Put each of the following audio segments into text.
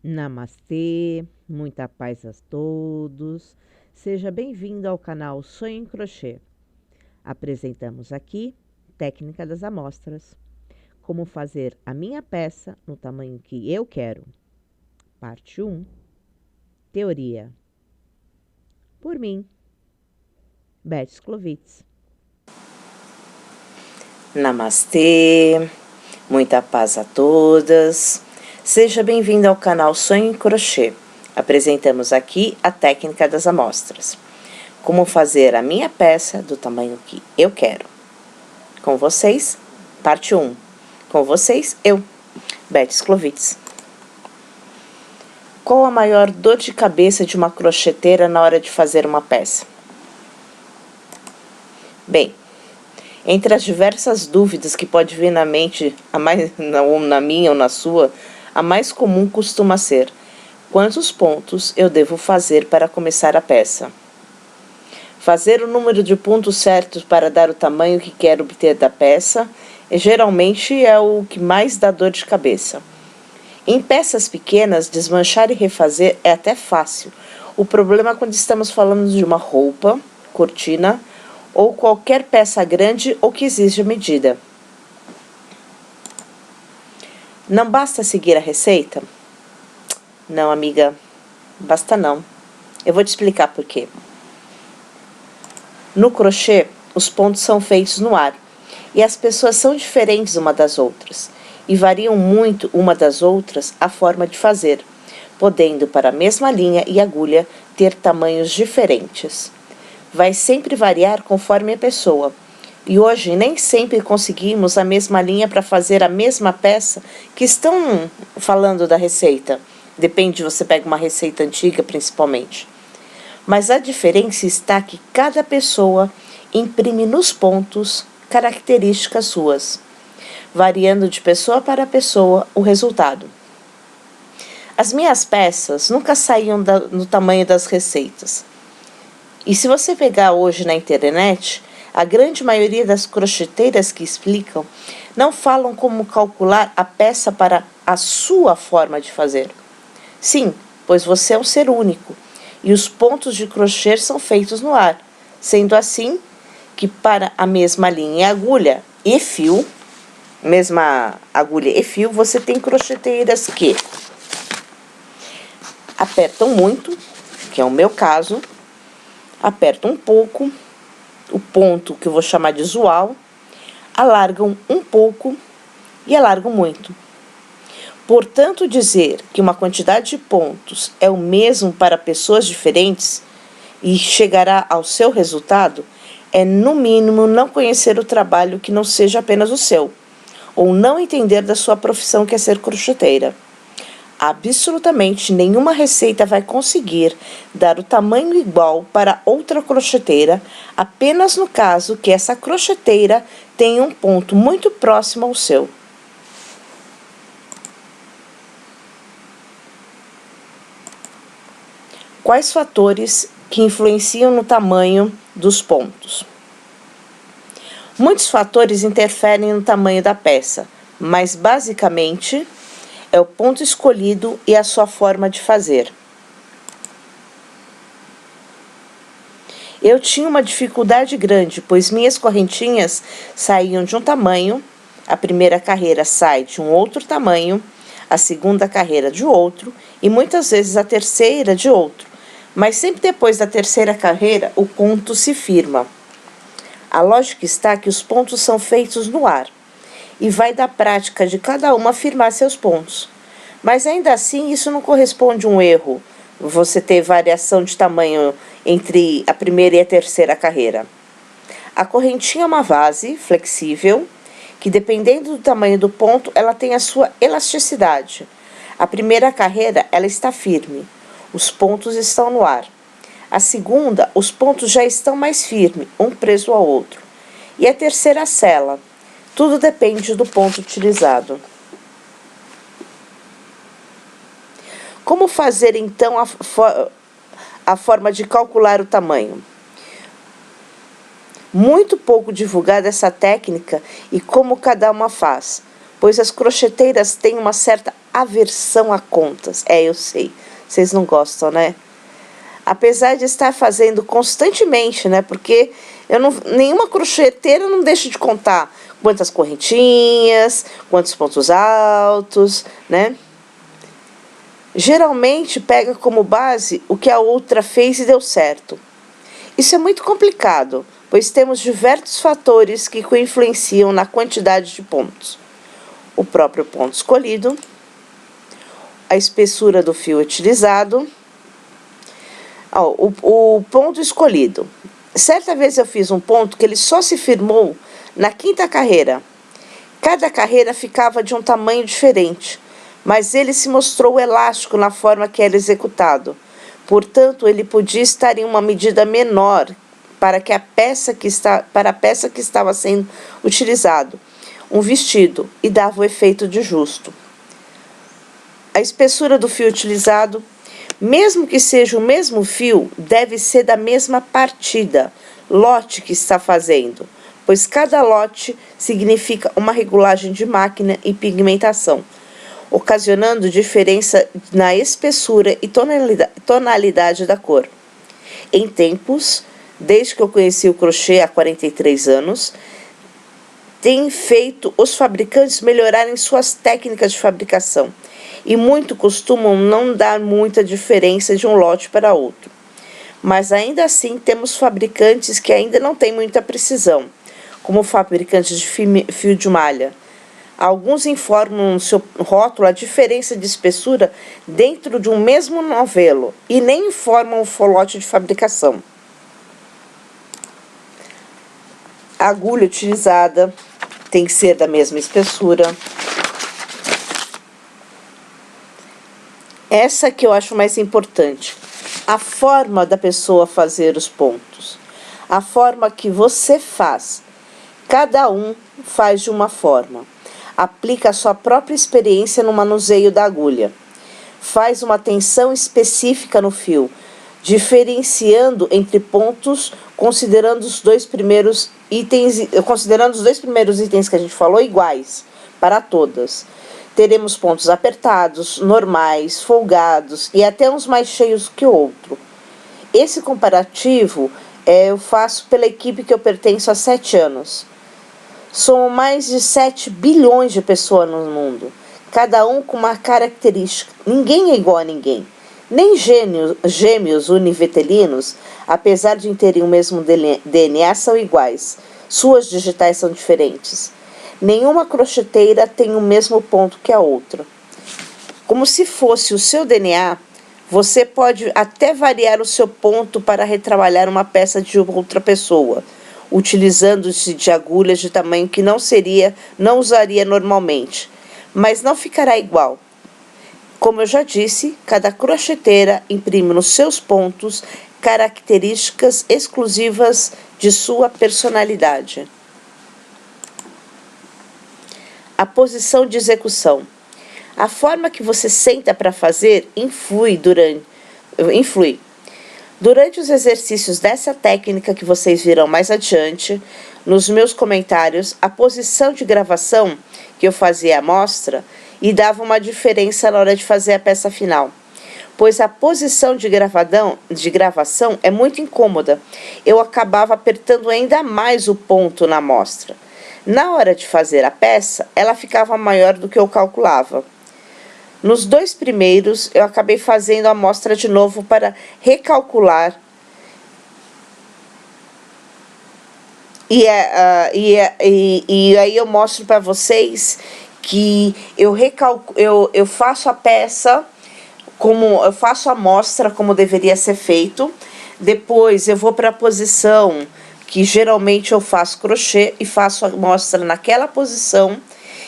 Namastê, muita paz a todos. Seja bem-vindo ao canal Sonho em Crochê. Apresentamos aqui técnica das amostras, como fazer a minha peça no tamanho que eu quero. Parte 1, teoria. Por mim, Beth Sklovitz. Namastê, muita paz a todas. Seja bem-vindo ao canal Sonho em Crochê. Apresentamos aqui a técnica das amostras. Como fazer a minha peça do tamanho que eu quero. Com vocês, parte 1. Com vocês, eu, Beth Sklovitz. Qual a maior dor de cabeça de uma crocheteira na hora de fazer uma peça? Bem, entre as diversas dúvidas que pode vir na mente, ou na minha ou na sua, a mais comum costuma ser: quantos pontos eu devo fazer para começar a peça? Fazer o número de pontos certos para dar o tamanho que quero obter da peça geralmente é o que mais dá dor de cabeça. Em peças pequenas, desmanchar e refazer é até fácil. O problema é quando estamos falando de uma roupa, cortina ou qualquer peça grande ou que exija medida. Não basta seguir a receita? Não, amiga, basta não. Eu vou te explicar por quê. No crochê, os pontos são feitos no ar, e as pessoas são diferentes uma das outras, e variam muito uma das outras a forma de fazer, podendo para a mesma linha e agulha ter tamanhos diferentes. Vai sempre variar conforme a pessoa. E hoje nem sempre conseguimos a mesma linha para fazer a mesma peça que estão falando da receita. Depende, você pega uma receita antiga principalmente. Mas a diferença está que cada pessoa imprime nos pontos características suas, variando de pessoa para pessoa o resultado. As minhas peças nunca saíam no tamanho das receitas. E se você pegar hoje na internet, a grande maioria das crocheteiras que explicam não falam como calcular a peça para a sua forma de fazer. Sim, pois você é um ser único e os pontos de crochê são feitos no ar, sendo assim que para a mesma linha e agulha e fio, você tem crocheteiras que apertam muito, que é o meu caso, apertam um pouco, o ponto que eu vou chamar de usual, alargam um pouco e alargam muito. Portanto, dizer que uma quantidade de pontos é o mesmo para pessoas diferentes e chegará ao seu resultado é, no mínimo, não conhecer o trabalho que não seja apenas o seu, ou não entender da sua profissão que é ser crocheteira. Absolutamente nenhuma receita vai conseguir dar o tamanho igual para outra crocheteira, apenas no caso que essa crocheteira tenha um ponto muito próximo ao seu. Quais fatores que influenciam no tamanho dos pontos? Muitos fatores interferem no tamanho da peça, mas basicamente é o ponto escolhido e a sua forma de fazer. Eu tinha uma dificuldade grande, pois minhas correntinhas saíam de um tamanho, a primeira carreira sai de um outro tamanho, a segunda carreira de outro e muitas vezes a terceira de outro. Mas sempre depois da terceira carreira, o ponto se firma. A lógica está que os pontos são feitos no ar, e vai da prática de cada uma firmar seus pontos. Mas ainda assim, isso não corresponde a um erro, você ter variação de tamanho entre a primeira e a terceira carreira. A correntinha é uma vase flexível, que dependendo do tamanho do ponto, ela tem a sua elasticidade. A primeira carreira, ela está firme, os pontos estão no ar. A segunda, os pontos já estão mais firmes, um preso ao outro. E a terceira sela. Tudo depende do ponto utilizado. Como fazer, então, a forma de calcular o tamanho? Muito pouco divulgada essa técnica e como cada uma faz, pois as crocheteiras têm uma certa aversão a contas. Eu sei, vocês não gostam, né? Apesar de estar fazendo constantemente, né? Porque nenhuma crocheteira não deixa de contar quantas correntinhas, quantos pontos altos, né? Geralmente pega como base o que a outra fez e deu certo. Isso é muito complicado, pois temos diversos fatores que influenciam na quantidade de pontos. O próprio ponto escolhido, a espessura do fio utilizado, o ponto escolhido. Certa vez eu fiz um ponto que ele só se firmou na 5ª carreira. Cada carreira ficava de um tamanho diferente, mas ele se mostrou elástico na forma que era executado. Portanto, ele podia estar em uma medida menor para a peça que estava sendo utilizado, um vestido, e dava o efeito de justo. A espessura do fio utilizado, mesmo que seja o mesmo fio, deve ser da mesma partida, lote que está fazendo, pois cada lote significa uma regulagem de máquina e pigmentação, ocasionando diferença na espessura e tonalidade da cor. Em tempos, desde que eu conheci o crochê há 43 anos, tem feito os fabricantes melhorarem suas técnicas de fabricação e muito costumam não dar muita diferença de um lote para outro. Mas ainda assim temos fabricantes que ainda não têm muita precisão, como fabricantes de fio de malha. Alguns informam no seu rótulo a diferença de espessura dentro de um mesmo novelo e nem informam o lote de fabricação. A agulha utilizada tem que ser da mesma espessura. Essa que eu acho mais importante. A forma da pessoa fazer os pontos. A forma que você faz. Cada um faz de uma forma. Aplica a sua própria experiência no manuseio da agulha. Faz uma tensão específica no fio, diferenciando entre pontos, considerando os dois primeiros itens que a gente falou iguais para todas. Teremos pontos apertados, normais, folgados e até uns mais cheios que o outro. Esse comparativo eu faço pela equipe que eu pertenço há 7 anos. São mais de 7 bilhões de pessoas no mundo, cada um com uma característica. Ninguém é igual a ninguém. Nem gêmeos univetelinos, apesar de terem o mesmo DNA, são iguais. Suas digitais são diferentes. Nenhuma crocheteira tem o mesmo ponto que a outra. Como se fosse o seu DNA, você pode até variar o seu ponto para retrabalhar uma peça de outra pessoa, utilizando-se de agulhas de tamanho que não usaria normalmente, mas não ficará igual. Como eu já disse, cada crocheteira imprime nos seus pontos características exclusivas de sua personalidade. A posição de execução. A forma que você senta para fazer influi. Durante os exercícios dessa técnica que vocês virão mais adiante, nos meus comentários, a posição de gravação que eu fazia a amostra e dava uma diferença na hora de fazer a peça final, pois a posição de gravação é muito incômoda. Eu acabava apertando ainda mais o ponto na amostra. Na hora de fazer a peça, ela ficava maior do que eu calculava. Nos 2 primeiros, eu acabei fazendo a amostra de novo para recalcular e aí eu mostro para vocês que eu faço a peça como eu faço a amostra como deveria ser feito. Depois eu vou para a posição que geralmente eu faço crochê e faço a amostra naquela posição.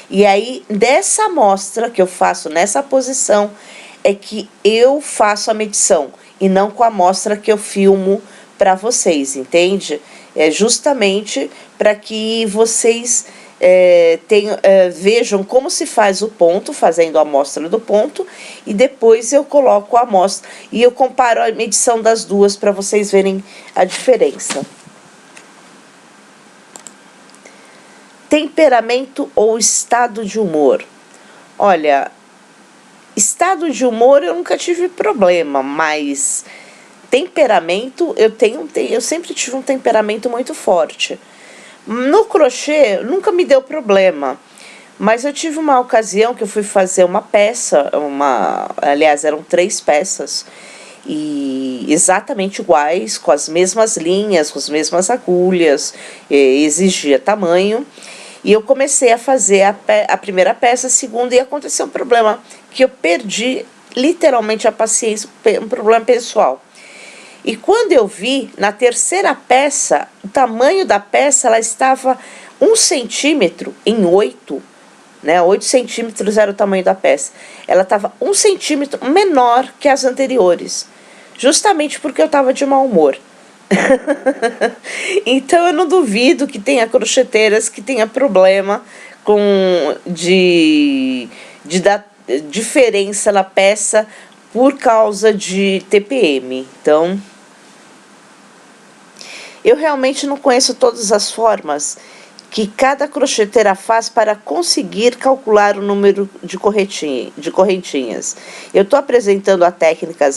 E aí, dessa amostra que eu faço nessa posição, é que eu faço a medição, e não com a amostra que eu filmo para vocês, entende? É justamente para que vocês vejam como se faz o ponto, fazendo a amostra do ponto, e depois eu coloco a amostra, e eu comparo a medição das duas para vocês verem a diferença. Temperamento ou estado de humor. Olha, Estado de humor eu nunca tive problema, mas temperamento eu sempre tive um temperamento muito forte. No crochê nunca me deu problema, mas eu tive uma ocasião que eu fui fazer uma peça, aliás, eram 3 peças, e exatamente iguais, com as mesmas linhas, com as mesmas agulhas, exigia tamanho. E eu comecei a fazer a primeira peça, a segunda, e aconteceu um problema, que eu perdi literalmente a paciência, um problema pessoal. E quando eu vi, na terceira peça, o tamanho da peça, ela estava 1 centímetro em 8, né? 8 centímetros era o tamanho da peça. Ela estava 1 centímetro menor que as anteriores, justamente porque eu estava de mau humor. Então eu não duvido que tenha crocheteiras que tenha problema de dar diferença na peça por causa de TPM. Então, eu realmente não conheço todas as formas que cada crocheteira faz para conseguir calcular o número de correntinhas. Eu estou apresentando a técnica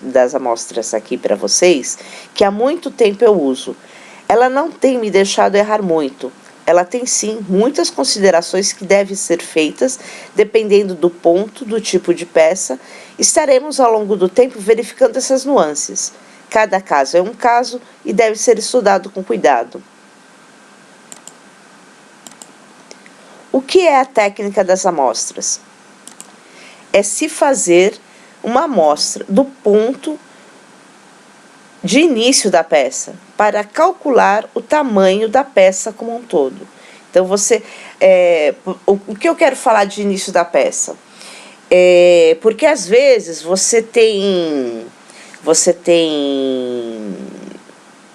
das amostras aqui para vocês, que há muito tempo eu uso. Ela não tem me deixado errar muito. Ela tem sim muitas considerações que devem ser feitas, dependendo do ponto, do tipo de peça. Estaremos ao longo do tempo verificando essas nuances. Cada caso é um caso e deve ser estudado com cuidado. O que é a técnica das amostras? É se fazer uma amostra do ponto de início da peça, para calcular o tamanho da peça como um todo. Então, o que eu quero falar de início da peça? Porque às vezes você tem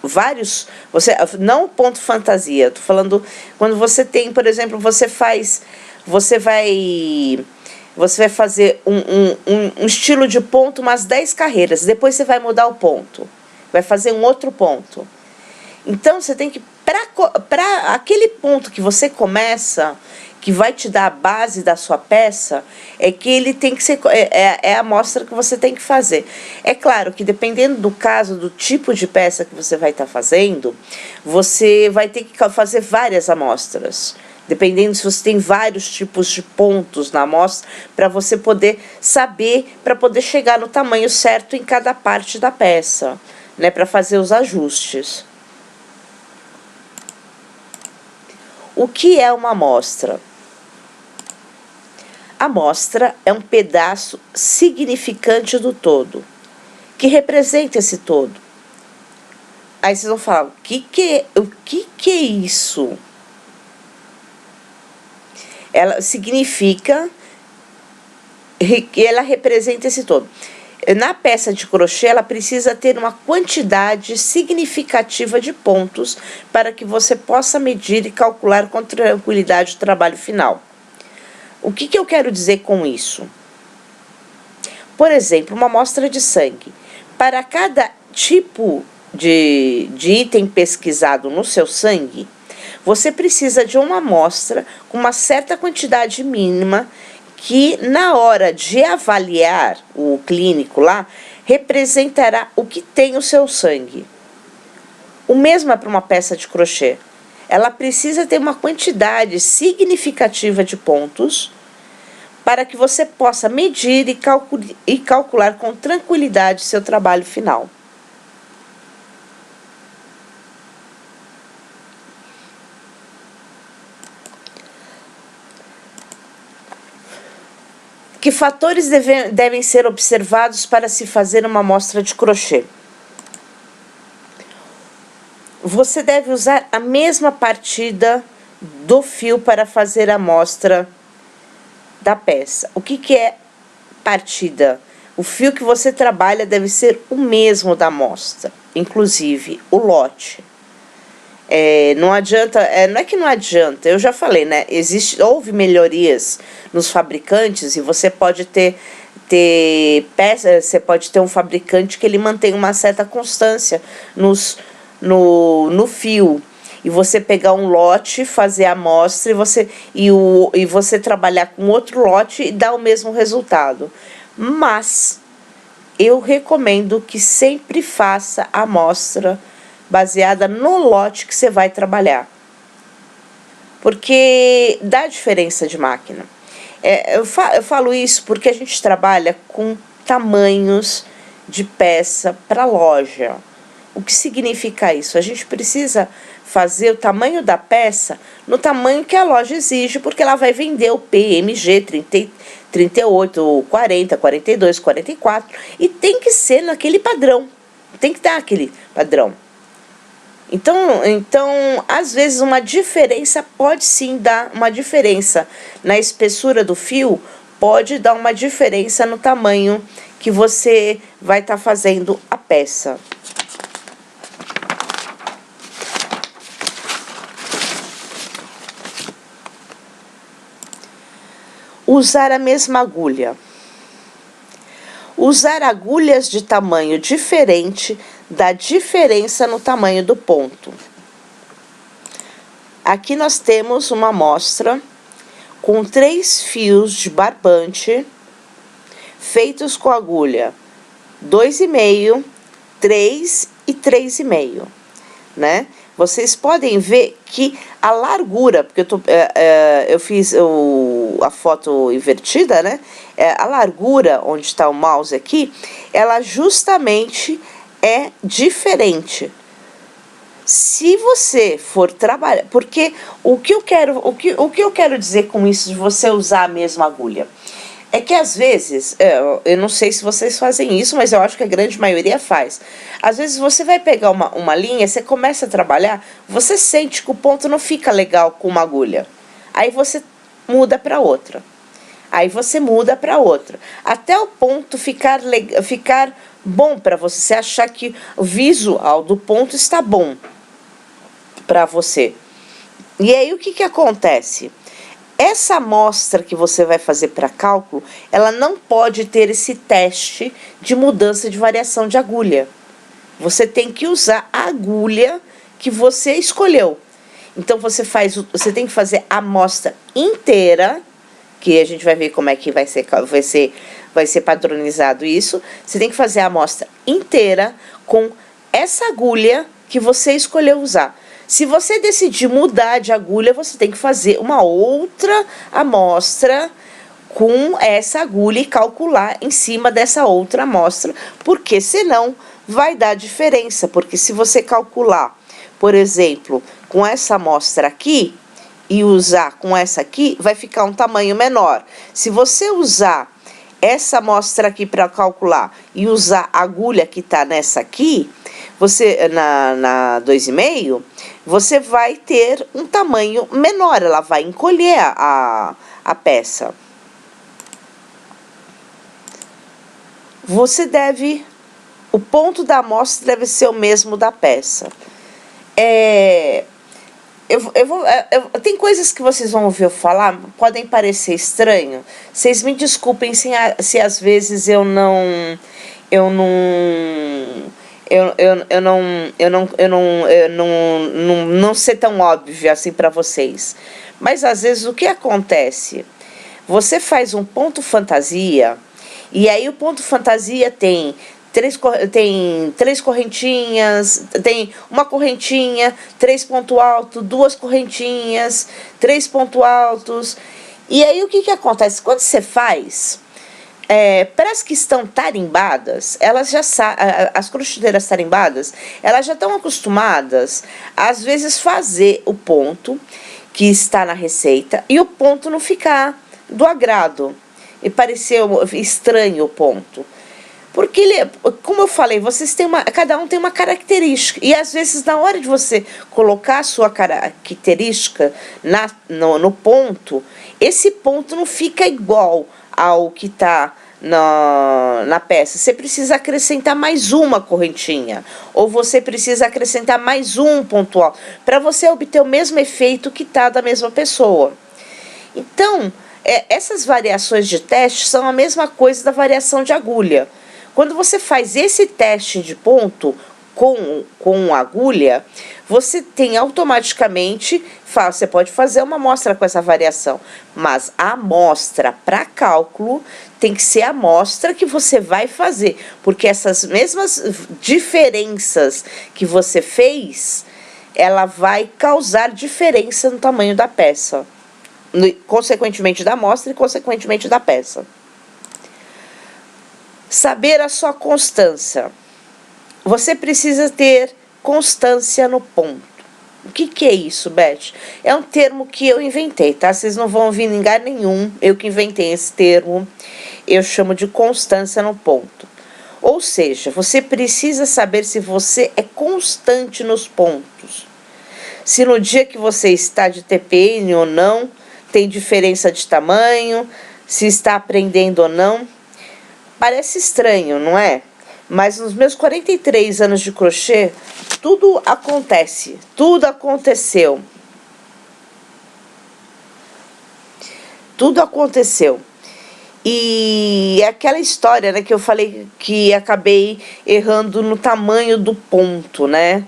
vários, não ponto fantasia, estou falando quando você tem, por exemplo, você vai fazer um estilo de ponto, umas 10 carreiras, depois você vai mudar o ponto, vai fazer um outro ponto. Então você tem que, para aquele ponto que você começa, que vai te dar a base da sua peça, é que ele tem que ser, a amostra que você tem que fazer. É claro que dependendo do caso, do tipo de peça que você vai estar fazendo, você vai ter que fazer várias amostras, dependendo se você tem vários tipos de pontos na amostra, para você poder saber, para poder chegar no tamanho certo em cada parte da peça, né, para fazer os ajustes. O que é uma amostra? A amostra é um pedaço significante do todo, que representa esse todo. Aí vocês vão falar, o que é isso? Ela significa que ela representa esse todo. Na peça de crochê, ela precisa ter uma quantidade significativa de pontos para que você possa medir e calcular com tranquilidade o trabalho final. O que eu quero dizer com isso? Por exemplo, uma amostra de sangue. Para cada tipo de item pesquisado no seu sangue, você precisa de uma amostra com uma certa quantidade mínima que, na hora de avaliar o clínico lá, representará o que tem o seu sangue. O mesmo é para uma peça de crochê. Ela precisa ter uma quantidade significativa de pontos para que você possa medir e calcular com tranquilidade seu trabalho final. Que fatores devem ser observados para se fazer uma amostra de crochê? Você deve usar a mesma partida do fio para fazer a amostra da peça. O que é partida? O fio que você trabalha deve ser o mesmo da amostra, inclusive o lote. Não adianta, não é que não adianta, eu já falei, né? Houve melhorias nos fabricantes e você pode ter peças, você pode ter um fabricante que ele mantém uma certa constância no fio. e você pegar um lote, fazer a amostra e você trabalhar com outro lote e dar o mesmo resultado. Mas eu recomendo que sempre faça a amostra baseada no lote que você vai trabalhar, porque dá diferença de máquina. Eu falo isso porque a gente trabalha com tamanhos de peça para loja. O que significa isso? A gente precisa fazer o tamanho da peça no tamanho que a loja exige, porque ela vai vender o PMG 38, 40, 42, 44, e tem que ser naquele padrão, tem que dar aquele padrão. Então, às vezes uma diferença pode sim dar uma diferença na espessura do fio, pode dar uma diferença no tamanho que você vai estar fazendo a peça. Usar a mesma agulha. Usar agulhas de tamanho diferente dá diferença no tamanho do ponto. Aqui nós temos uma amostra com 3 fios de barbante feitos com agulha 2,5, 3 e 3,5, né? Vocês podem ver que a largura, porque eu fiz a foto invertida, né? A largura onde está o mouse aqui, ela justamente é diferente. Se você for trabalhar, porque o que eu quero dizer com isso de você usar a mesma agulha? É que às vezes, eu não sei se vocês fazem isso, mas eu acho que a grande maioria faz. Às vezes você vai pegar uma linha, você começa a trabalhar, você sente que o ponto não fica legal com uma agulha. Aí você muda para outra. Aí você muda para outra. Até o ponto ficar bom para você. Você achar que o visual do ponto está bom para você. E aí o que acontece? Essa amostra que você vai fazer para cálculo, ela não pode ter esse teste de mudança de variação de agulha. Você tem que usar a agulha que você escolheu. Então você tem que fazer a amostra inteira, que a gente vai ver como é que vai ser padronizado isso. Você tem que fazer a amostra inteira com essa agulha que você escolheu usar. Se você decidir mudar de agulha, você tem que fazer uma outra amostra com essa agulha e calcular em cima dessa outra amostra, porque senão vai dar diferença. Porque se você calcular, por exemplo, com essa amostra aqui e usar com essa aqui, vai ficar um tamanho menor. Se você usar essa amostra aqui para calcular e usar a agulha que está nessa aqui, você na 2,5, você vai ter um tamanho menor, ela vai encolher a peça. O ponto da amostra deve ser o mesmo da peça. Tem coisas que vocês vão ouvir eu falar, podem parecer estranho. Vocês me desculpem se às vezes eu não ser tão óbvio assim para vocês. Mas às vezes o que acontece? Você faz um ponto fantasia, e aí o ponto fantasia tem três correntinhas, tem uma correntinha, 3 pontos altos, 2 correntinhas, 3 pontos altos. E aí o que acontece? Quando você faz, para as que estão tarimbadas, as crochiteiras tarimbadas, elas já estão acostumadas, às vezes, fazer o ponto que está na receita e o ponto não ficar do agrado e parecer estranho o ponto. Porque, como eu falei, cada um tem uma característica. E, às vezes, na hora de você colocar a sua característica no ponto, esse ponto não fica igual ao que está na peça. Você precisa acrescentar mais uma correntinha. Ou você precisa acrescentar mais um ponto alto, para você obter o mesmo efeito que está da mesma pessoa. Então, essas variações de teste são a mesma coisa da variação de agulha. Quando você faz esse teste de ponto com agulha, você tem automaticamente, você pode fazer uma amostra com essa variação, mas a amostra para cálculo tem que ser a amostra que você vai fazer, porque essas mesmas diferenças que você fez, ela vai causar diferença no tamanho da peça, consequentemente da amostra e consequentemente da peça. Saber a sua constância. Você precisa ter constância no ponto. O que é isso, Beth? É um termo que eu inventei, tá? Vocês não vão ouvir em lugar nenhum, eu que inventei esse termo. Eu chamo de constância no ponto. Ou seja, você precisa saber se você é constante nos pontos. Se no dia que você está de TPM ou não, tem diferença de tamanho, se está aprendendo ou não. Parece estranho, não é? Mas nos meus 43 anos de crochê, tudo acontece, tudo aconteceu. Tudo aconteceu. E aquela história, né, que eu falei que acabei errando no tamanho do ponto, né?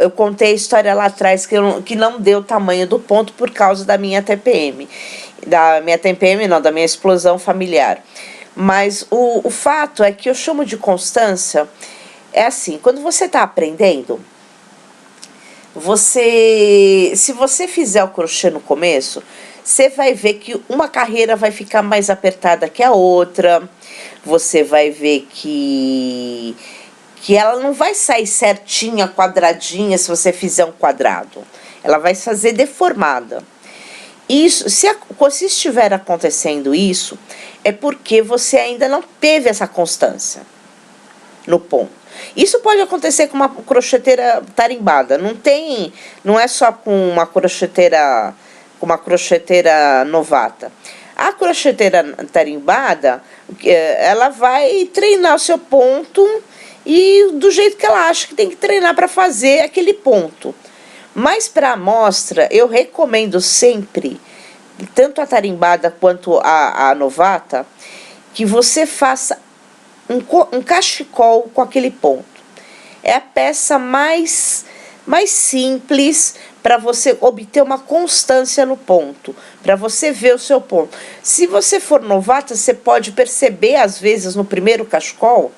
Eu contei a história lá atrás que não deu o tamanho do ponto por causa da minha TPM. Da minha explosão familiar. Mas o fato é que eu chamo de constância, é assim, quando você está aprendendo, se você fizer o crochê no começo, você vai ver que uma carreira vai ficar mais apertada que a outra, você vai ver que ela não vai sair certinha, quadradinha, se você fizer um quadrado. Ela vai fazer deformada. Isso, se estiver acontecendo isso, é porque você ainda não teve essa constância no ponto. Isso pode acontecer com uma crocheteira tarimbada. Não é só com uma crocheteira novata. A crocheteira tarimbada, ela vai treinar o seu ponto e do jeito que ela acha que tem que treinar para fazer aquele ponto. Mas para a amostra, eu recomendo sempre, tanto a tarimbada quanto a novata, que você faça um cachecol com aquele ponto. É a peça mais simples para você obter uma constância no ponto, para você ver o seu ponto. Se você for novata, você pode perceber, às vezes, no primeiro cachecol,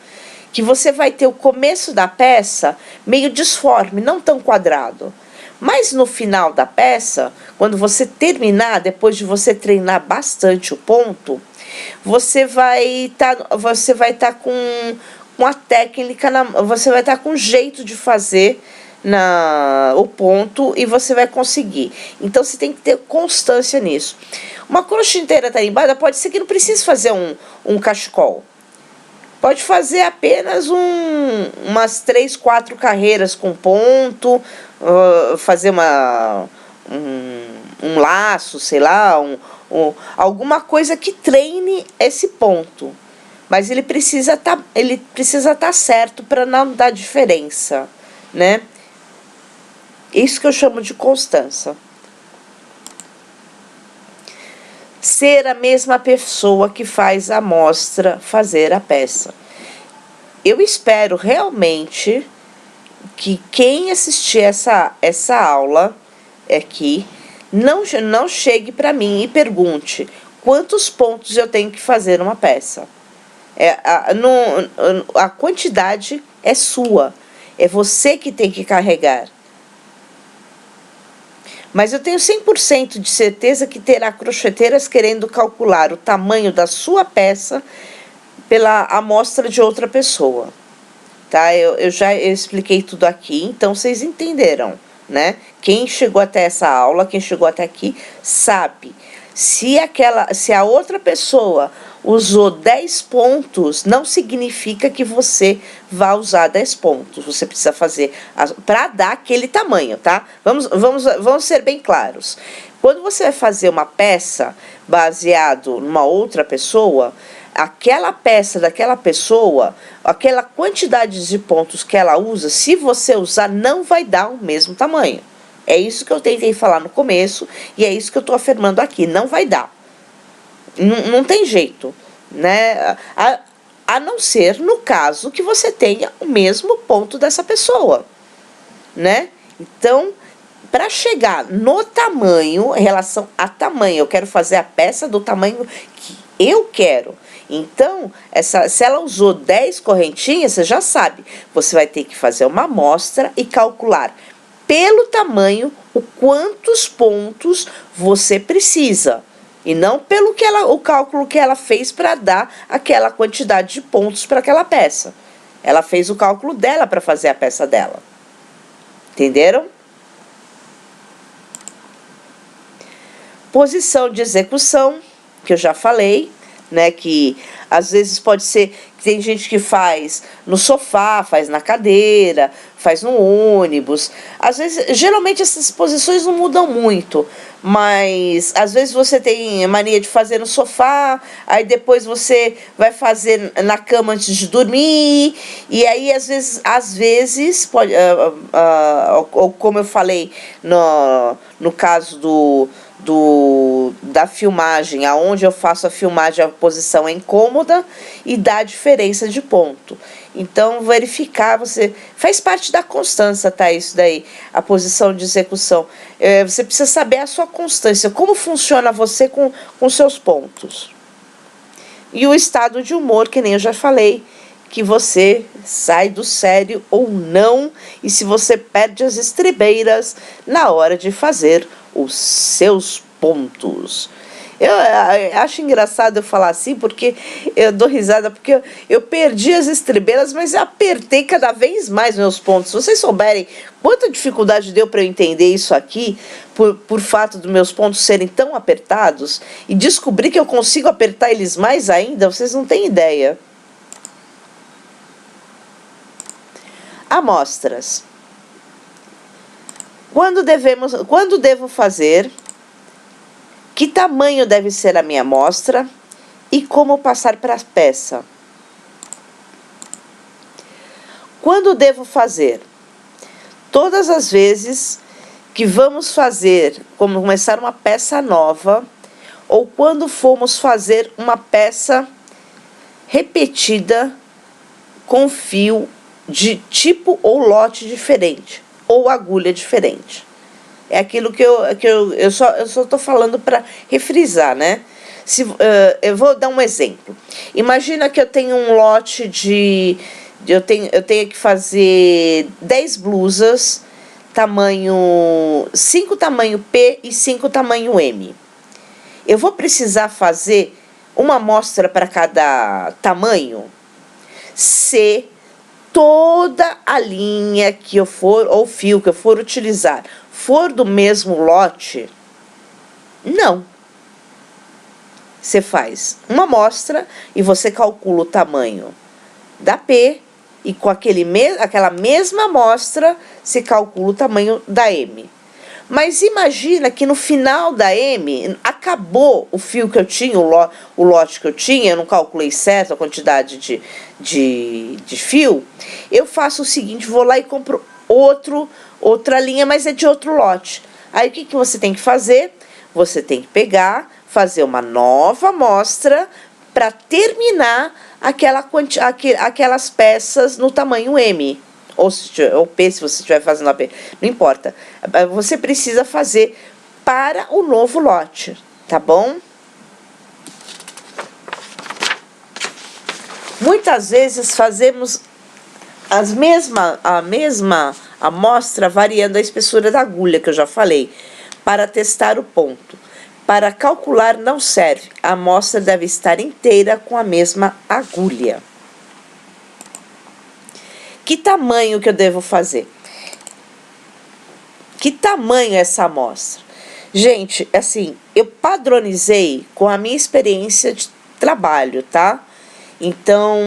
que você vai ter o começo da peça meio disforme, não tão quadrado. Mas no final da peça, quando você terminar, depois de você treinar bastante o ponto, você vai estar com a técnica, você vai estar com um jeito de fazer o ponto e você vai conseguir. Então você tem que ter constância nisso. Uma crocheteira tarimbada pode ser que não precise fazer um cachecol. Pode fazer apenas umas 3, 4 carreiras com ponto, fazer um laço, sei lá, alguma coisa que treine esse ponto. Mas ele precisa estar certo para não dar diferença, né? Isso que eu chamo de constância. Ser a mesma pessoa que faz a amostra fazer a peça. Eu espero realmente que quem assistir essa aula aqui não chegue para mim e pergunte quantos pontos eu tenho que fazer numa peça. A quantidade é sua, é você que tem que carregar. Mas eu tenho 100% de certeza que terá crocheteiras querendo calcular o tamanho da sua peça pela amostra de outra pessoa. Tá? Eu já expliquei tudo aqui, então vocês entenderam, né? Quem chegou até essa aula, quem chegou até aqui, sabe. Se a outra pessoa usou 10 pontos, não significa que você vá usar 10 pontos. Você precisa fazer para dar aquele tamanho, tá? Vamos ser bem claros. Quando você vai fazer uma peça baseado numa outra pessoa, aquela peça daquela pessoa, aquela quantidade de pontos que ela usa, se você usar, não vai dar o mesmo tamanho. É isso que eu tentei falar no começo e é isso que eu estou afirmando aqui. Não vai dar. Não tem jeito, né? a não ser no caso que você tenha o mesmo ponto dessa pessoa, né? Então, para chegar no tamanho, em relação a tamanho, eu quero fazer a peça do tamanho que eu quero. Então, se ela usou 10 correntinhas, você já sabe, você vai ter que fazer uma amostra e calcular pelo tamanho o quantos pontos você precisa. E não pelo o cálculo que ela fez para dar aquela quantidade de pontos para aquela peça. Ela fez o cálculo dela para fazer a peça dela. Entenderam? Posição de execução, que eu já falei, né, que às vezes pode ser que tem gente que faz no sofá, faz na cadeira, faz no ônibus. Às vezes, geralmente essas posições não mudam muito, mas às vezes você tem mania de fazer no sofá, aí depois você vai fazer na cama antes de dormir, e aí às vezes pode, ou como eu falei no caso da filmagem, aonde eu faço a filmagem, a posição é incômoda e dá diferença de ponto. Então, verificar, você faz parte da constância, tá? Isso daí, a posição de execução. Você precisa saber a sua constância, como funciona você com seus pontos. E o estado de humor, que nem eu já falei, que você sai do sério ou não, e se você perde as estribeiras na hora de fazer os seus pontos. Eu acho engraçado eu falar assim, porque eu dou risada, porque eu perdi as estribeiras, mas eu apertei cada vez mais meus pontos. Se vocês souberem quanta dificuldade deu para eu entender isso aqui, por fato dos meus pontos serem tão apertados, e descobrir que eu consigo apertar eles mais ainda, vocês não têm ideia. Amostras. Quando devo fazer? Que tamanho deve ser a minha amostra? E como passar para a peça? Quando devo fazer? Todas as vezes que vamos começar uma peça nova, ou quando formos fazer uma peça repetida com fio de tipo ou lote diferente, ou agulha diferente. É aquilo que eu só estou falando para refrisar, né? Eu vou dar um exemplo. Imagina que eu tenho um lote eu tenho que fazer 10 blusas, 5 tamanho P e 5 tamanho M. Eu vou precisar fazer uma amostra para cada tamanho, se toda a linha que eu for, ou fio que eu for utilizar, for do mesmo lote, não. Você faz uma amostra e você calcula o tamanho da P, e com aquela mesma amostra se calcula o tamanho da M. Mas imagina que no final da M, acabou o fio que eu tinha, o lote que eu tinha, eu não calculei certo a quantidade de fio. Eu faço o seguinte, vou lá e compro outra linha, mas é de outro lote. Aí o que você tem que fazer? Você tem que fazer uma nova amostra para terminar aquelas peças no tamanho M. Ou P, se você estiver fazendo a P, não importa. Você precisa fazer para o novo lote, tá bom? Muitas vezes fazemos a mesma amostra variando a espessura da agulha, que eu já falei, para testar o ponto. Para calcular não serve, a amostra deve estar inteira com a mesma agulha. Que tamanho que eu devo fazer? Que tamanho é essa amostra? Gente, assim, eu padronizei com a minha experiência de trabalho, tá? Então,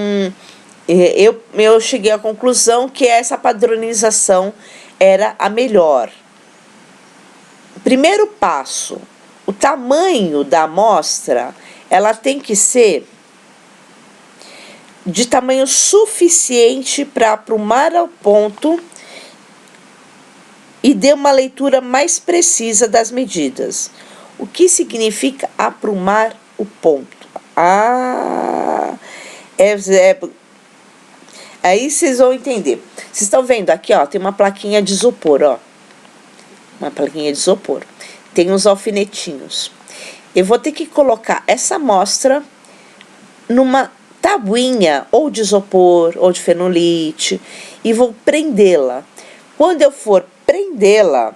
eu cheguei à conclusão que essa padronização era a melhor. Primeiro passo, o tamanho da amostra, ela tem que ser de tamanho suficiente para aprumar ao ponto e dê uma leitura mais precisa das medidas. O que significa aprumar o ponto? Aí vocês vão entender. Vocês estão vendo aqui, ó, tem uma plaquinha de isopor, ó. Uma plaquinha de isopor. Tem uns alfinetinhos. Eu vou ter que colocar essa amostra numa tabuinha, ou de isopor, ou de fenolite, e vou prendê-la. Quando eu for prendê-la,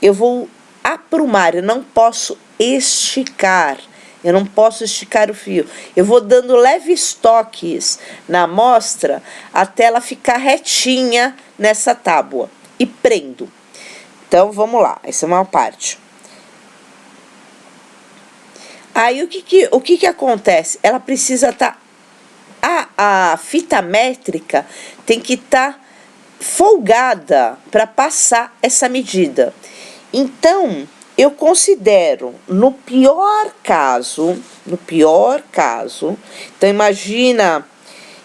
eu vou aprumar, eu não posso esticar. Eu não posso esticar o fio. Eu vou dando leves toques na amostra até ela ficar retinha nessa tábua. E prendo. Então, vamos lá. Essa é uma parte. Aí, o que acontece? Ela precisa estar... A fita métrica tem que estar folgada para passar essa medida. Então... eu considero, no pior caso, então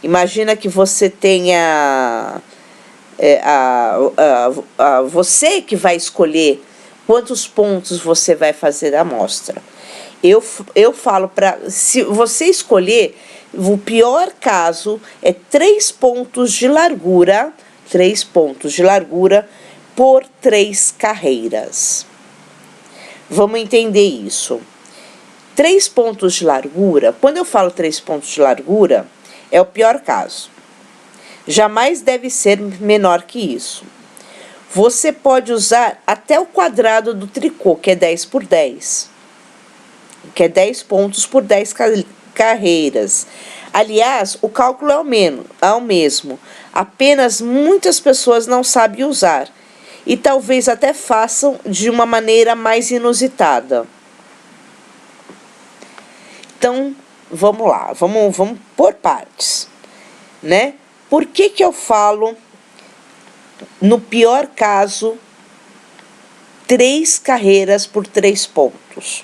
imagina que você tenha, você que vai escolher quantos pontos você vai fazer a amostra. Eu falo se você escolher, o pior caso é 3 pontos de largura por 3 carreiras. Vamos entender isso. 3 pontos de largura, quando eu falo 3 pontos de largura, é o pior caso. Jamais deve ser menor que isso. Você pode usar até o quadrado do tricô, que é 10 por 10. Que é 10 pontos por 10 carreiras. Aliás, o cálculo é o mesmo. Apenas muitas pessoas não sabem usar. E talvez até façam de uma maneira mais inusitada. Então, vamos lá, vamos por partes, né? Por que eu falo, no pior caso, 3 carreiras por 3 pontos?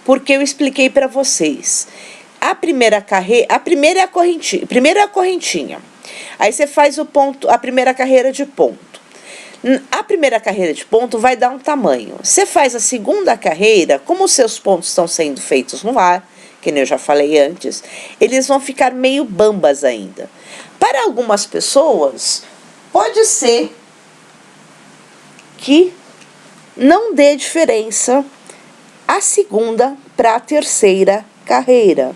Porque eu expliquei para vocês. A primeira é a correntinha. Aí você faz a primeira carreira de ponto. A primeira carreira de ponto vai dar um tamanho. Você faz a segunda carreira, como os seus pontos estão sendo feitos no ar, que nem eu já falei antes, eles vão ficar meio bambas ainda. Para algumas pessoas, pode ser que não dê diferença a segunda para a terceira carreira.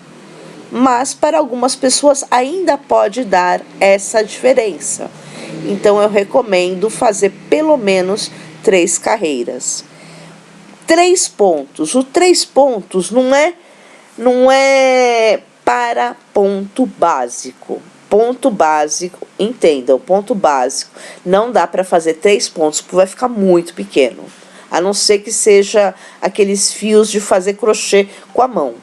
Mas para algumas pessoas ainda pode dar essa diferença. Então, eu recomendo fazer pelo menos 3 carreiras. 3 pontos. O 3 pontos não é para ponto básico. Ponto básico, entenda, o ponto básico não dá para fazer 3 pontos, porque vai ficar muito pequeno. A não ser que seja aqueles fios de fazer crochê com a mão.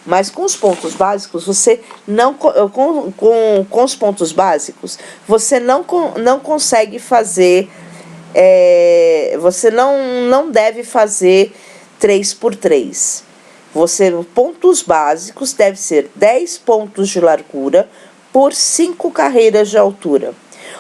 Mas com os pontos básicos, você não com os pontos básicos, você não consegue fazer, você não deve fazer 3 por 3. Pontos básicos deve ser 10 pontos de largura por 5 carreiras de altura.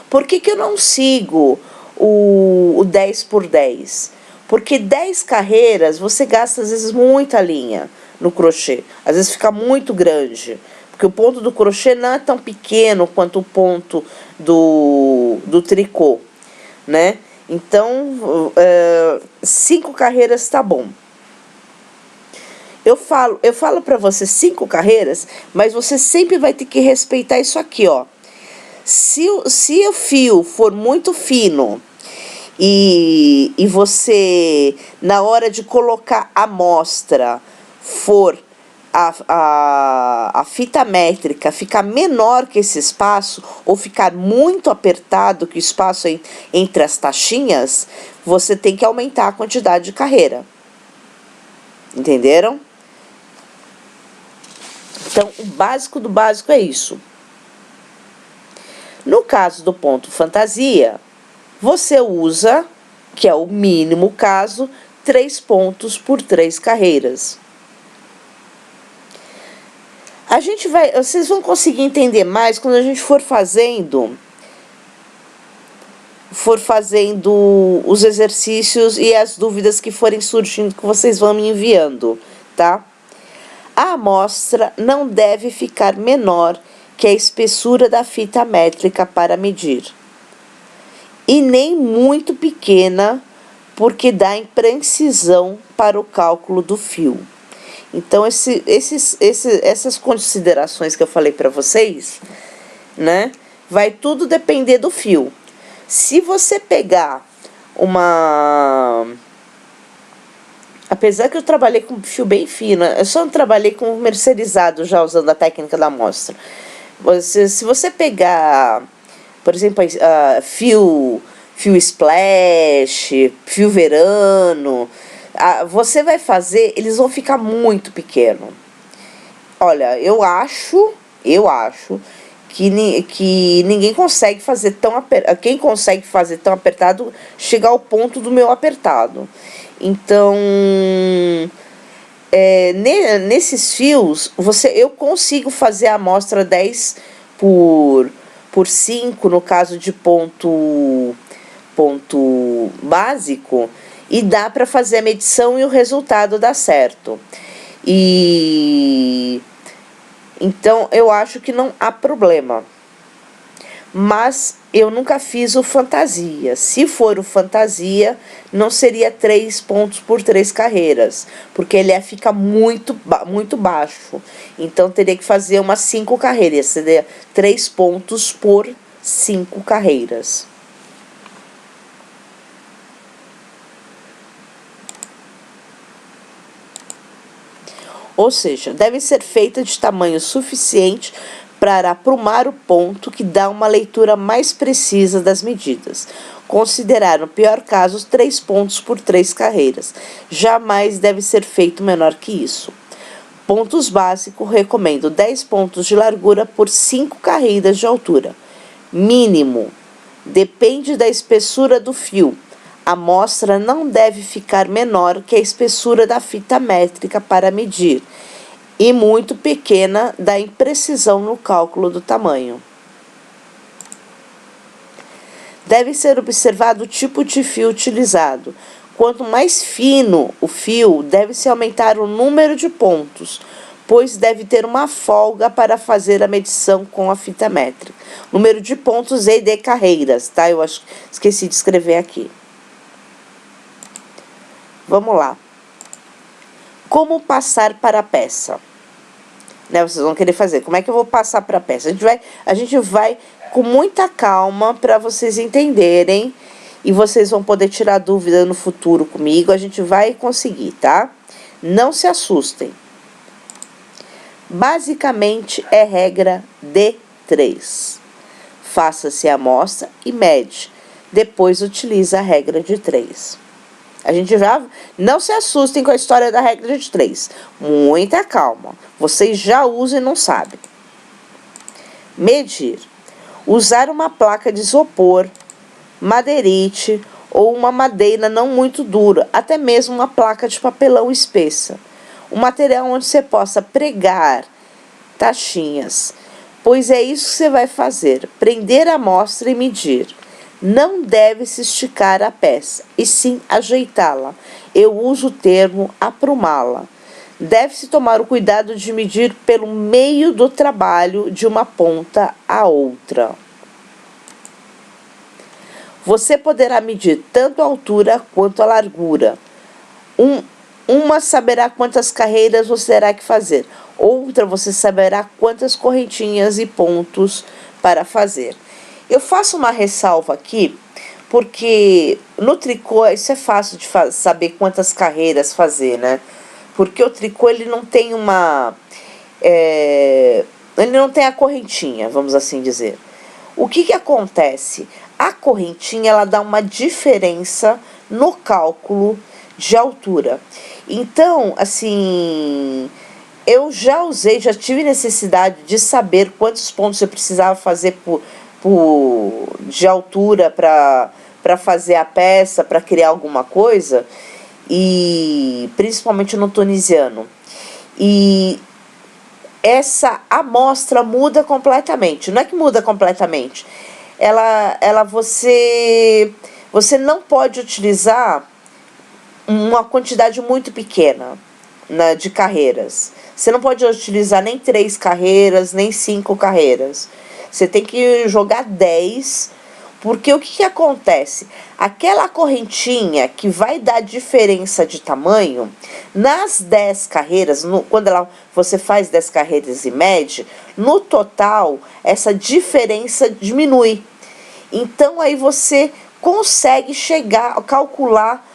Por que eu não sigo o 10 por 10? Porque 10 carreiras você gasta às vezes muita linha no crochê, às vezes fica muito grande, porque o ponto do crochê não é tão pequeno quanto o ponto do tricô, né? Então, 5 carreiras tá bom. Eu falo para você 5 carreiras, mas você sempre vai ter que respeitar isso aqui, ó. Se o fio for muito fino e você, na hora de colocar a amostra, for a fita métrica ficar menor que esse espaço, ou ficar muito apertado, que o espaço entre as taxinhas, você tem que aumentar a quantidade de carreira. Entenderam? Então, o básico do básico é isso. No caso do ponto fantasia, você usa, que é o mínimo caso, 3 pontos por 3 carreiras. Vocês vão conseguir entender mais quando a gente for fazendo os exercícios e as dúvidas que forem surgindo, que vocês vão me enviando, tá? A amostra não deve ficar menor que a espessura da fita métrica para medir, e nem muito pequena, porque dá imprecisão para o cálculo do fio. Então, essas considerações que eu falei para vocês, né, vai tudo depender do fio. Se você pegar apesar que eu trabalhei com fio bem fino, eu só não trabalhei com mercerizado já usando a técnica da amostra. Se você pegar, por exemplo, fio splash, fio verano, você vai fazer, eles vão ficar muito pequenos. Olha, eu acho que ninguém consegue fazer tão apertado. Quem consegue fazer tão apertado chega ao ponto do meu apertado. Então, nesses fios, eu consigo fazer a amostra 10 por 5, no caso de ponto básico, e dá para fazer a medição e o resultado dá certo. Então, eu acho que não há problema. Mas eu nunca fiz o fantasia. Se for o fantasia, não seria 3 pontos por 3 carreiras, porque ele fica muito baixo. Então, teria que fazer umas 5 carreiras, seria 3 pontos por 5 carreiras. Ou seja, deve ser feita de tamanho suficiente para aprumar o ponto, que dá uma leitura mais precisa das medidas. Considerar, no pior caso, 3 pontos por 3 carreiras. Jamais deve ser feito menor que isso. Pontos básicos, recomendo 10 pontos de largura por 5 carreiras de altura. Mínimo. Depende da espessura do fio. A amostra não deve ficar menor que a espessura da fita métrica para medir, e muito pequena dá imprecisão no cálculo do tamanho. Deve ser observado o tipo de fio utilizado. Quanto mais fino o fio, deve-se aumentar o número de pontos, pois deve ter uma folga para fazer a medição com a fita métrica. Número de pontos e de carreiras, tá? Eu esqueci de escrever aqui. Vamos lá. Como passar para a peça? Né, vocês vão querer fazer. Como é que eu vou passar para a peça? A gente vai com muita calma para vocês entenderem, e vocês vão poder tirar dúvida no futuro comigo. A gente vai conseguir, tá? Não se assustem. Basicamente é regra de 3. Faça-se a amostra e mede. Depois utiliza a regra de 3. A gente já... Não se assustem com a história da regra de 3. Muita calma. Vocês já usam e não sabem. Medir. Usar uma placa de isopor, madeirite ou uma madeira não muito dura, até mesmo uma placa de papelão espessa. Um material onde você possa pregar taxinhas, pois é isso que você vai fazer. Prender a amostra e medir. Não deve-se esticar a peça, e sim ajeitá-la. Eu uso o termo aprumá-la. Deve-se tomar o cuidado de medir pelo meio do trabalho de uma ponta à outra. Você poderá medir tanto a altura quanto a largura. Uma saberá quantas carreiras você terá que fazer. Outra você saberá quantas correntinhas e pontos para fazer. Eu faço uma ressalva aqui, porque no tricô isso é fácil de saber quantas carreiras fazer, né? Porque o tricô ele não tem ele não tem a correntinha, vamos assim dizer. O que acontece? A correntinha ela dá uma diferença no cálculo de altura. Então, assim, eu já tive necessidade de saber quantos pontos eu precisava fazer de altura para fazer a peça, para criar alguma coisa, e principalmente no tunisiano. E essa amostra muda completamente. Não é que muda completamente. Você não pode utilizar uma quantidade muito pequena de carreiras. Você não pode utilizar nem 3 carreiras, nem 5 carreiras. Você tem que jogar 10, porque o que acontece? Aquela correntinha que vai dar diferença de tamanho, nas 10 carreiras, quando você faz 10 carreiras e mede, no total, essa diferença diminui. Então, aí você consegue calcular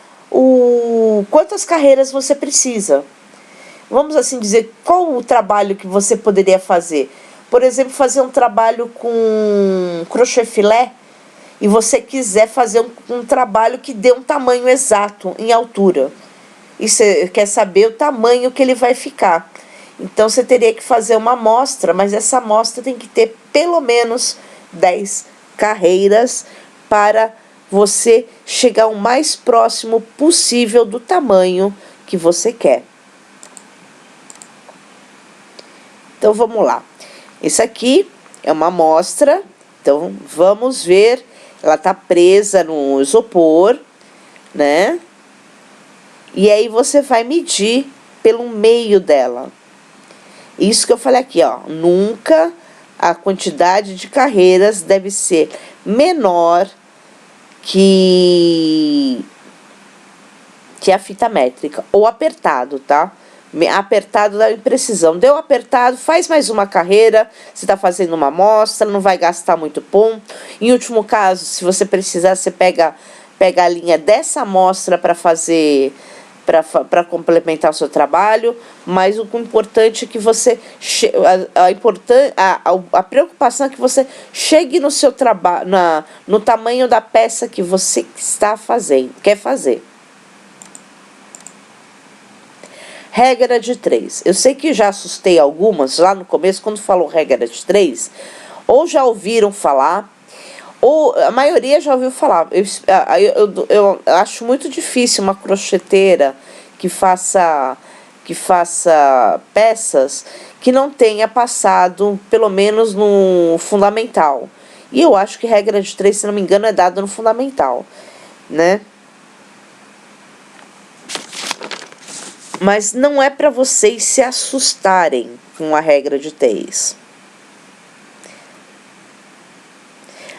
quantas carreiras você precisa. Vamos assim dizer, qual o trabalho que você poderia fazer? Por exemplo, fazer um trabalho com crochê filé e você quiser fazer um trabalho que dê um tamanho exato em altura. E você quer saber o tamanho que ele vai ficar. Então, você teria que fazer uma amostra, mas essa amostra tem que ter pelo menos 10 carreiras para você chegar o mais próximo possível do tamanho que você quer. Então, vamos lá. Isso aqui é uma amostra, então vamos ver. Ela está presa no isopor, né? E aí você vai medir pelo meio dela. Isso que eu falei aqui, ó. Nunca a quantidade de carreiras deve ser menor que a fita métrica, ou apertado, tá? Apertado dá imprecisão. Deu apertado, faz mais uma carreira. Você está fazendo uma amostra, não vai gastar muito ponto. Em último caso, se você precisar, você pega a linha dessa amostra para fazer, para complementar o seu trabalho. Mas o importante é que você a preocupação é que você chegue no seu trabalho, no tamanho da peça que você quer fazer. Regra de 3. Eu sei que já assustei algumas lá no começo, quando falou regra de 3, ou já ouviram falar, ou a maioria já ouviu falar. Eu acho muito difícil uma crocheteira que faça peças que não tenha passado, pelo menos, no fundamental. E eu acho que regra de 3, se não me engano, é dada no fundamental, né? Mas não é para vocês se assustarem com a regra de 3.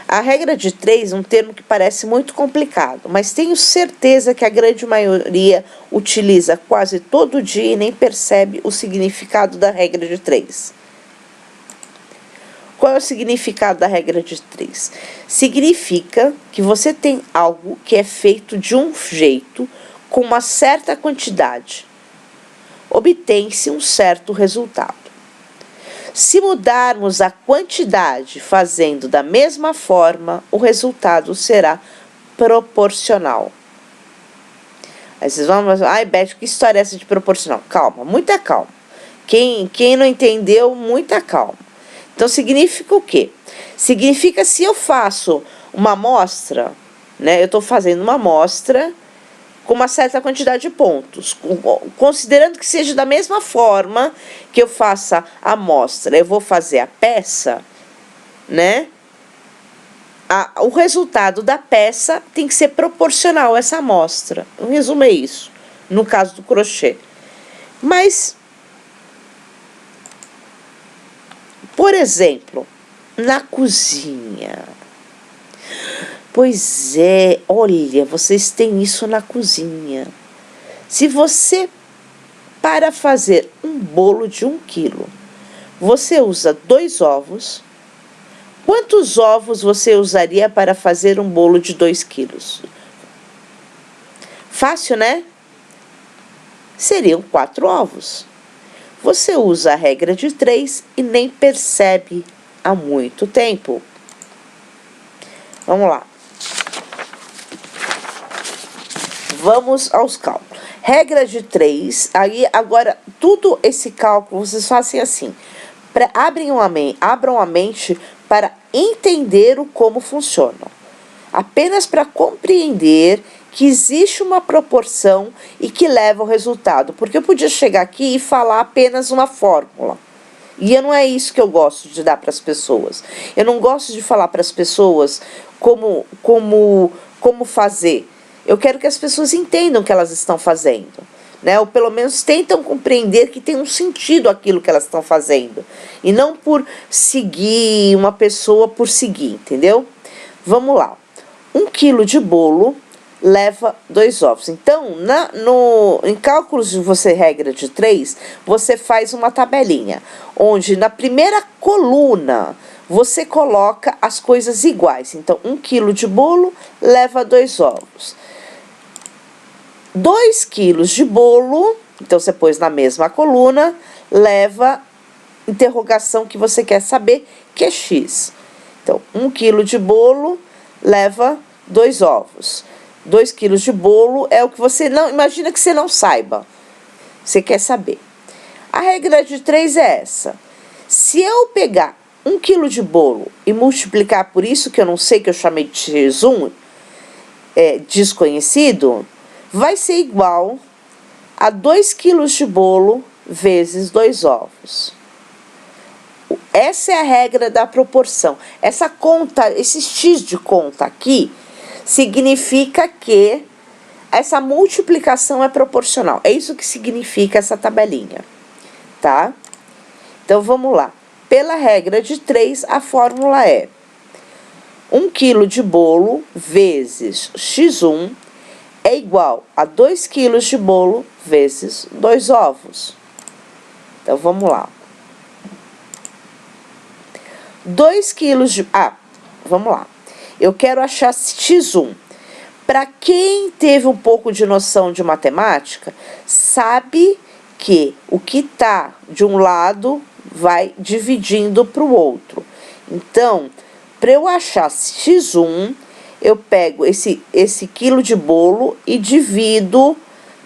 A regra de 3 é um termo que parece muito complicado, mas tenho certeza que a grande maioria utiliza quase todo dia e nem percebe o significado da regra de 3. Qual é o significado da regra de 3? Significa que você tem algo que é feito de um jeito, com uma certa quantidade. Obtém-se um certo resultado. Se mudarmos a quantidade fazendo da mesma forma, o resultado será proporcional. Aí vocês vão falar, ai, Beth, que história é essa de proporcional? Calma, muita calma. Quem não entendeu, muita calma. Então, significa o quê? Significa se eu faço uma amostra, né? Eu estou fazendo uma amostra com uma certa quantidade de pontos, considerando que seja da mesma forma que eu faça a amostra, eu vou fazer a peça, né? O resultado da peça tem que ser proporcional a essa amostra. Em resumo, é isso, no caso do crochê. Mas, por exemplo, na cozinha. Pois é, olha, vocês têm isso na cozinha. Se você, para fazer um bolo de 1 quilo, você usa 2 ovos, quantos ovos você usaria para fazer um bolo de 2 quilos? Fácil, né? Seriam 4 ovos. Você usa a regra de 3 e nem percebe há muito tempo. Vamos lá. Vamos aos cálculos. Regra de 3, aí agora, tudo esse cálculo, vocês fazem assim. Abram a mente para entender como funcionam. Apenas para compreender que existe uma proporção e que leva ao resultado. Porque eu podia chegar aqui e falar apenas uma fórmula. E não é isso que eu gosto de dar para as pessoas. Eu não gosto de falar para as pessoas como fazer. Eu quero que as pessoas entendam o que elas estão fazendo. né? Ou pelo menos tentam compreender que tem um sentido aquilo que elas estão fazendo. E não por seguir uma pessoa por seguir, entendeu? Vamos lá. 1 quilo de bolo leva 2 ovos. Então, em cálculos de você regra de 3, você faz uma tabelinha, onde na primeira coluna você coloca as coisas iguais. Então, 1 quilo de bolo leva 2 ovos. 2 quilos de bolo, então você pôs na mesma coluna, leva interrogação que você quer saber, que é X. Então, 1 quilo de bolo leva 2 ovos. 2 quilos de bolo é o que você não... Imagina que você não saiba. Você quer saber. A regra de 3 é essa. Se eu pegar 1 quilo de bolo e multiplicar por isso que eu não sei, que eu chamei de X1, desconhecido, vai ser igual a 2 quilos de bolo vezes 2 ovos. Essa é a regra da proporção. Essa conta, esse X de conta aqui, significa que essa multiplicação é proporcional. É isso que significa essa tabelinha, tá? Então, vamos lá. Pela regra de 3, a fórmula é 1 quilo de bolo vezes X1 é igual a 2 quilos de bolo vezes 2 ovos. Então, vamos lá. 2 quilos de... vamos lá. Eu quero achar X1. Para quem teve um pouco de noção de matemática, sabe que o que está de um lado vai dividindo para o outro. Então, para eu achar X1, eu pego esse quilo de bolo e divido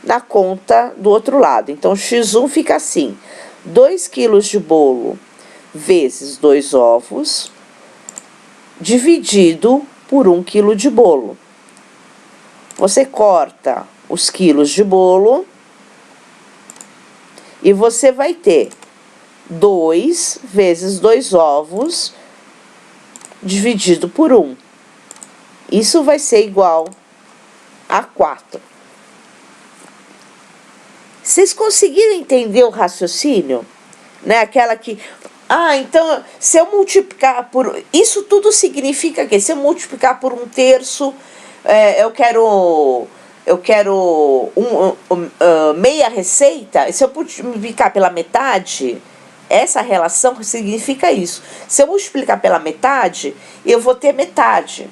na conta do outro lado. Então, X1 fica assim, 2 quilos de bolo vezes 2 ovos, dividido por 1 quilo de bolo. Você corta os quilos de bolo e você vai ter 2 vezes 2 ovos dividido por 1. Isso vai ser igual a 4. Vocês conseguiram entender o raciocínio? Né? Aquela que... então, se eu multiplicar por... Isso tudo significa que se eu multiplicar por 1/3, eu quero meia receita. Se eu multiplicar pela metade, essa relação significa isso. Se eu multiplicar pela metade, eu vou ter metade.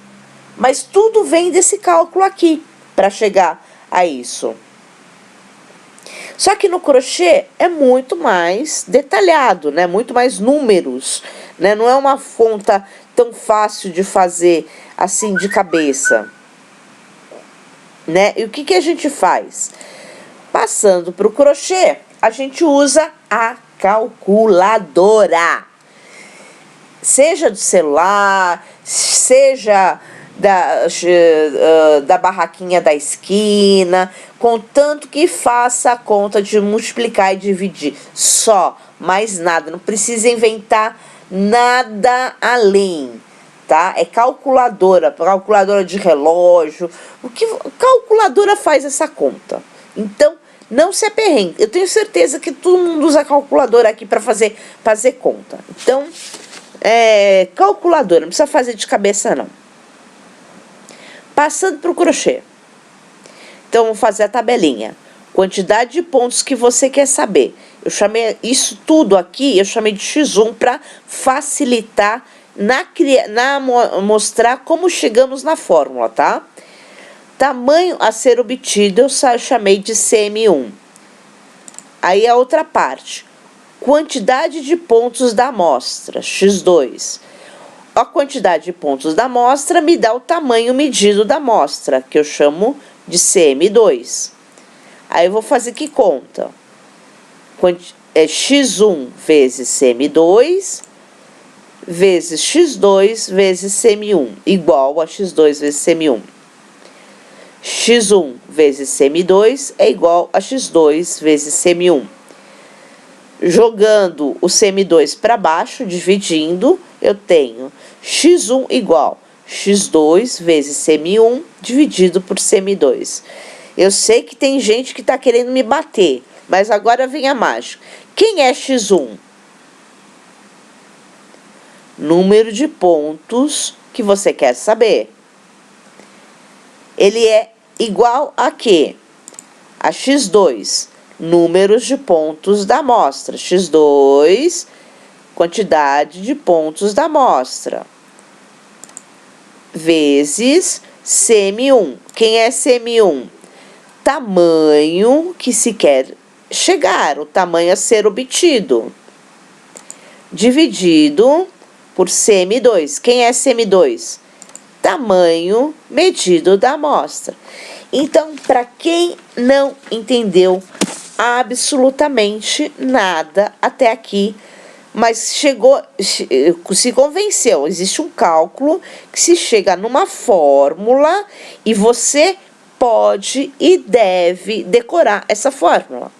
Mas tudo vem desse cálculo aqui, para chegar a isso. Só que no crochê é muito mais detalhado, né? Muito mais números, né? Não é uma conta tão fácil de fazer assim de cabeça, né? E o que a gente faz? Passando para o crochê, a gente usa a calculadora. Seja do celular, seja da barraquinha da esquina, contanto que faça a conta de multiplicar e dividir. Só, mais nada. Não precisa inventar nada além, tá? É calculadora de relógio. Calculadora faz essa conta. Então, não se aperrengue. Eu tenho certeza que todo mundo usa calculadora aqui para fazer conta. Então, calculadora, não precisa fazer de cabeça, não. Passando para o crochê. Então, vamos fazer a tabelinha. Quantidade de pontos que você quer saber. Eu chamei isso tudo aqui, eu chamei de X1 para facilitar mostrar como chegamos na fórmula, tá? Tamanho a ser obtido, eu chamei de CM1. Aí a outra parte. Quantidade de pontos da amostra, X2. A quantidade de pontos da amostra me dá o tamanho medido da amostra, que eu chamo de CM2. Aí eu vou fazer que conta? X1 vezes CM2 vezes X2 vezes CM1, igual a X2 vezes CM1. X1 vezes CM2 é igual a X2 vezes CM1. Jogando o CM2 para baixo, dividindo, eu tenho X1 igual X2 vezes CM1 dividido por CM2. Eu sei que tem gente que está querendo me bater, mas agora vem a mágica. Quem é x1? Número de pontos que você quer saber. Ele é igual a quê? A x2, números de pontos da amostra. x2, quantidade de pontos da amostra. Vezes CM1. Quem é CM1? Tamanho que se quer chegar, o tamanho a ser obtido. Dividido por CM2. Quem é CM2? Tamanho medido da amostra. Então, para quem não entendeu absolutamente nada até aqui, mas se convenceu, existe um cálculo que se chega numa fórmula e você pode e deve decorar essa fórmula.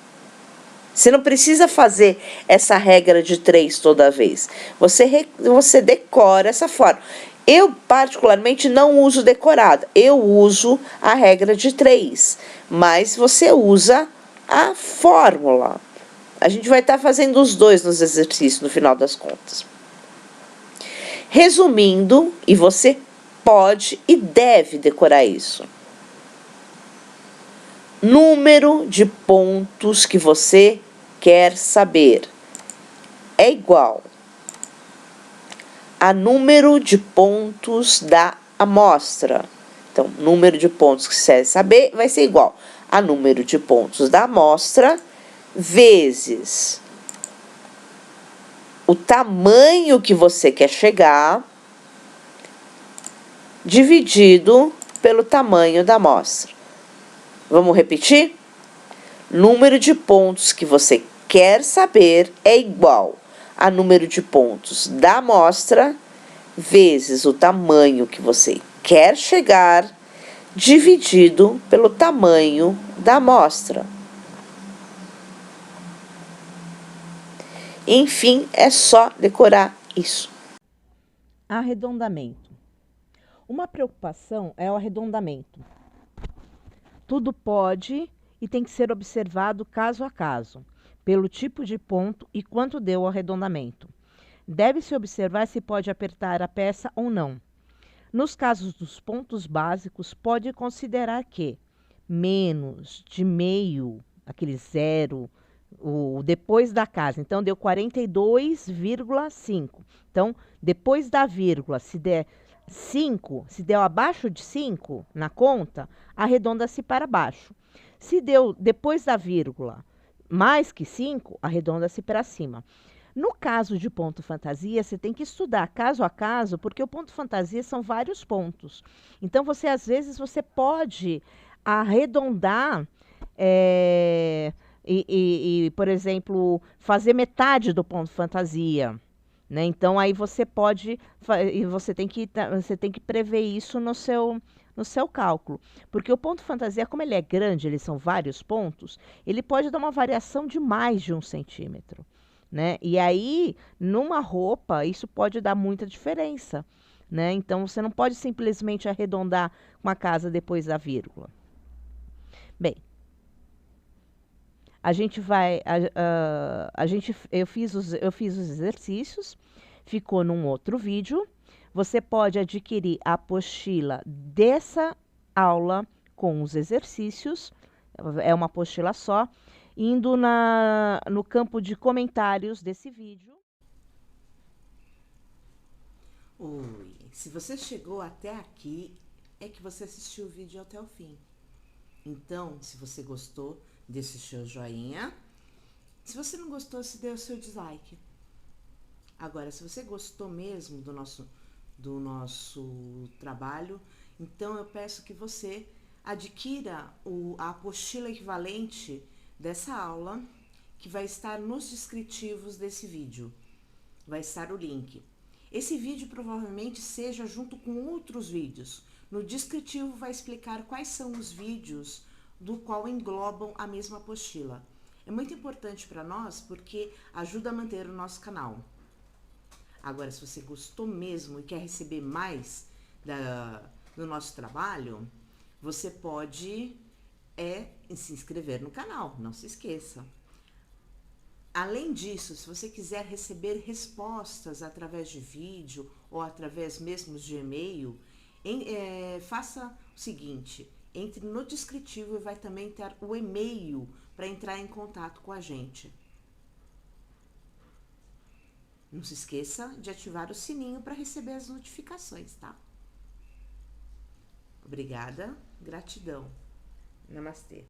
Você não precisa fazer essa regra de 3 toda vez. Você decora essa fórmula. Eu, particularmente, não uso decorada. Eu uso a regra de 3. Mas você usa a fórmula. A gente vai estar fazendo os dois nos exercícios, no final das contas. Resumindo, e você pode e deve decorar isso. Número de pontos que você quer saber é igual a número de pontos da amostra. Então, número de pontos que você quer saber vai ser igual a número de pontos da amostra vezes o tamanho que você quer chegar dividido pelo tamanho da amostra. Vamos repetir? Número de pontos que você quer saber é igual a número de pontos da amostra vezes o tamanho que você quer chegar dividido pelo tamanho da amostra. Enfim, é só decorar isso. Arredondamento. Uma preocupação é o arredondamento. Tudo pode e tem que ser observado caso a caso, pelo tipo de ponto e quanto deu o arredondamento. Deve-se observar se pode apertar a peça ou não. Nos casos dos pontos básicos, pode considerar que menos de meio, aquele zero, o depois da casa, então deu 42,5. Então, depois da vírgula, se der 5, se deu abaixo de 5 na conta, arredonda-se para baixo. Se deu depois da vírgula mais que 5, arredonda-se para cima. No caso de ponto fantasia, você tem que estudar caso a caso, porque o ponto fantasia são vários pontos. Então, às vezes, você pode arredondar por exemplo, fazer metade do ponto fantasia. Né? Então, aí você pode, e você tem que prever isso no seu cálculo. Porque o ponto fantasia, como ele é grande, eles são vários pontos, ele pode dar uma variação de mais de 1 centímetro. Né? E aí, numa roupa, isso pode dar muita diferença. Né? Então, você não pode simplesmente arredondar uma casa depois da vírgula. Bem, eu fiz os exercícios, ficou num outro vídeo. Você pode adquirir a apostila dessa aula com os exercícios, é uma apostila só, indo no campo de comentários desse vídeo. Oi, se você chegou até aqui, é que você assistiu o vídeo até o fim. Então, se você gostou, deixe o seu joinha. Se você não gostou, se dê o seu dislike. Agora, se você gostou mesmo do nosso trabalho, então eu peço que você adquira a apostila equivalente dessa aula, que vai estar nos descritivos desse vídeo. Vai estar o link. Esse vídeo provavelmente seja junto com outros vídeos. No descritivo vai explicar quais são os vídeos do qual englobam a mesma apostila. É muito importante para nós porque ajuda a manter o nosso canal. Agora, se você gostou mesmo e quer receber mais do nosso trabalho, você pode é se inscrever no canal, não se esqueça. Além disso, se você quiser receber respostas através de vídeo ou através mesmo de e-mail, faça o seguinte, entre no descritivo e vai também ter o e-mail para entrar em contato com a gente. Não se esqueça de ativar o sininho para receber as notificações, tá? Obrigada, gratidão. Namastê.